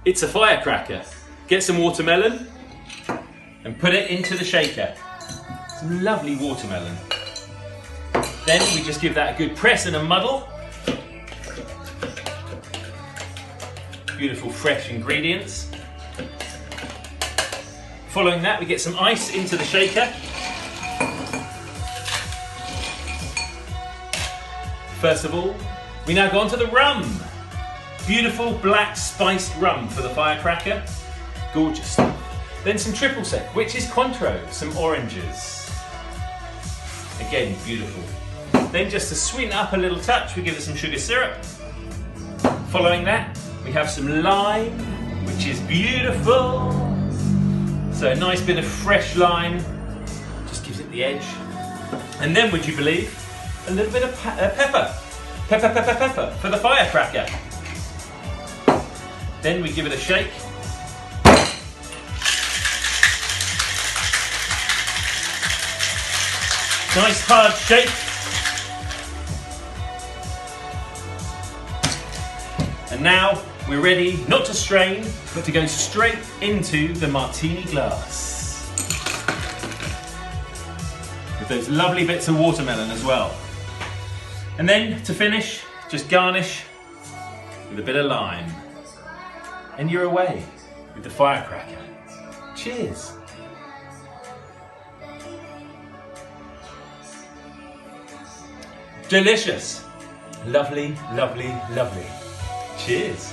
It's a firecracker. Get some watermelon and put it into the shaker. Some lovely watermelon. Then we just give that a good press and a muddle. Beautiful fresh ingredients. Following that, we get some ice into the shaker. First of all, we now go on to the rum. Beautiful black spiced rum for the firecracker. Gorgeous stuff. Then some triple sec, which is Cointreau, some oranges. Again, beautiful. Then just to sweeten up a little touch, we give it some sugar syrup. Following that, we have some lime, which is beautiful. So a nice bit of fresh lime, just gives it the edge. And then, would you believe, a little bit of pepper. Pepper for the firecracker. Then we give it a shake. Nice hard shake. And now we're ready not to strain, but to go straight into the martini glass. With those lovely bits of watermelon as well. And then to finish, just garnish with a bit of lime. And you're away with the firecracker. Cheers. Delicious. Lovely, lovely, lovely. Cheers.